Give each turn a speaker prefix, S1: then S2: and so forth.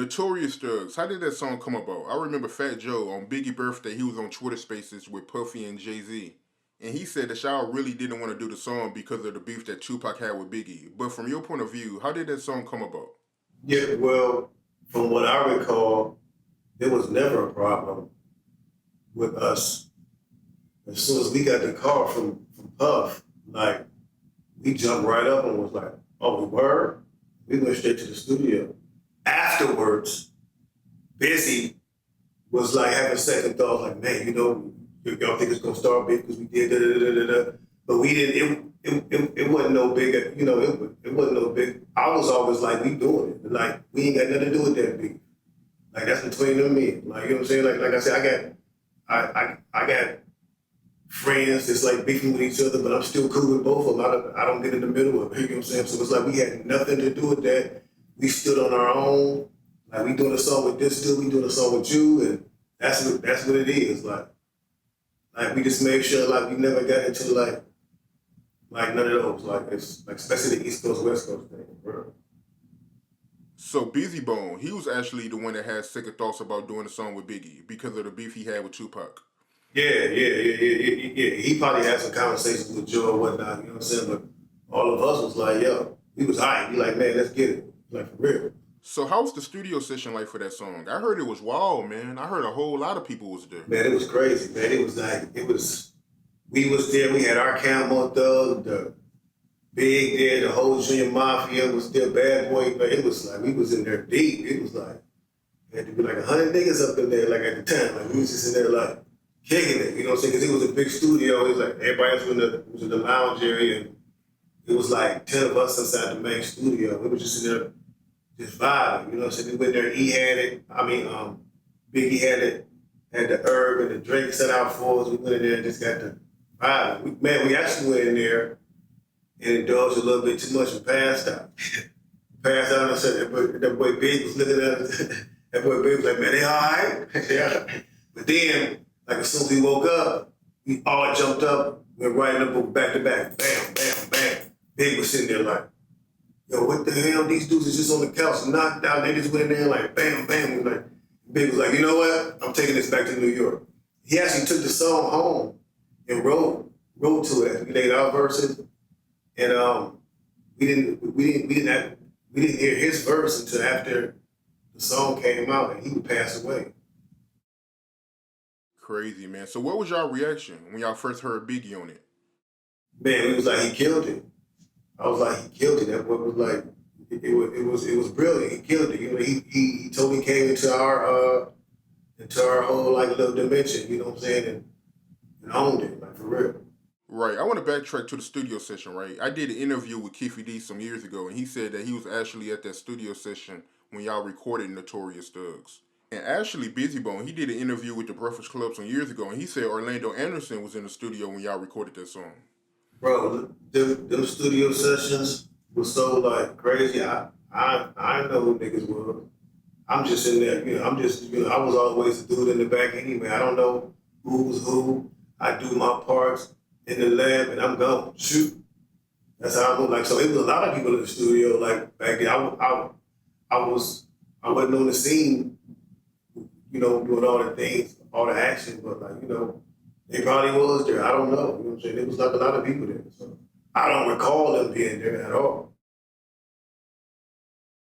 S1: Notorious Thugs. How did that song come about? I remember Fat Joe on Biggie's birthday. He was on Twitter Spaces with Puffy and Jay Z, and he said that y'all really didn't want to do the song because of the beef that Tupac had with Biggie. But from your point of view, how did that song come about?
S2: Yeah, well, from what I recall, there was never a problem with us. As soon as we got the call from Puff, like we jumped right up and was like, "Oh, we were." We went straight to the studio. Afterwards, Busy was like having second thoughts, like, "Man, y'all think it's gonna start big because we did da da da da da." But we didn't. It wasn't no big. It wasn't no big. I was always like, "We doing it. Like we ain't got nothing to do with that big. Like that's between them and me. Like you know what I'm saying. Like I said, I got friends that's like beefing with each other, but I'm still cool with both of them. I don't get in the middle of it. You know what I'm saying? So it's like we had nothing to do with that. We stood on our own. Like we doing a song with this dude, we doing a song with you, and that's what it is. Like we just made sure like we never got into like none of those. Like it's like especially the East Coast West Coast thing, bro.
S1: So Busy Bone, he was actually the one that had second thoughts about doing a song with Biggie because of the beef he had with Tupac.
S2: Yeah. He probably had some conversations with Joe and whatnot, you know what I'm saying? But all of us was like, yo, we was hyped. We like, man, let's get it. Like for real.
S1: So how was the studio session like for that song? I heard it was wild, man. I heard a whole lot of people was there.
S2: Man, it was crazy, man. It was like, we was there, we had our Camo Thug, the Big there, the whole Junior Mafia was there, Bad Boy, but it was like, we was in there deep. It was like, had to be like 100 niggas up in there, like at the time. Like we was just in there like, kicking it, you know what I'm saying? Because it was a big studio. It was like everybody was in the lounge area, and it was like 10 of us inside the main studio. We was just in there, just vibing. You know what I'm saying? We went there. He had it. Biggie had it. Had the herb and the drink set out for us. We went in there and just got the vibe. We actually went in there and indulged a little bit too much and passed out. Passed out and I said, that boy Big was looking at us. That boy Big was like, man, they all right? Yeah. But then, like as soon as we woke up, we all jumped up, went right in the book back to back, bam, bam, bam. Big was sitting there like, yo, what the hell? These dudes is just on the couch, knocked out. They just went in there like, bam, bam. Like, Big was like, you know what? I'm taking this back to New York. He actually took the song home and wrote to it. We laid our verses, and we didn't hear his verse until after the song came out and he would pass away.
S1: Crazy, man. So what was y'all reaction when y'all first heard Biggie on it?
S2: Man, it was like he killed it. I was like, he killed it. That boy was like, it was brilliant. He killed it. You know, he totally came into our whole like little dimension. You know what I'm saying? And owned it, like for real.
S1: Right. I want to backtrack to the studio session, right? I did an interview with Keefe some years ago, and he said that he was actually at that studio session when y'all recorded Notorious Thugs. And actually, Busy Bone, he did an interview with the Breakfast Club some years ago, and he said Orlando Anderson was in the studio when y'all recorded that song.
S2: Bro, them studio sessions was so like crazy. I know who niggas were. I'm just in there, I was always the dude in the back anyway. I don't know who's who. I do my parts in the lab and I'm gone. Shoot. That's how I look like. So it was a lot of people in the studio like back then. I wasn't on the scene, doing all the things, all the action, but like, they probably was there. I don't know. You know what I'm saying? It was like a lot of people there. So I don't recall them being there at all.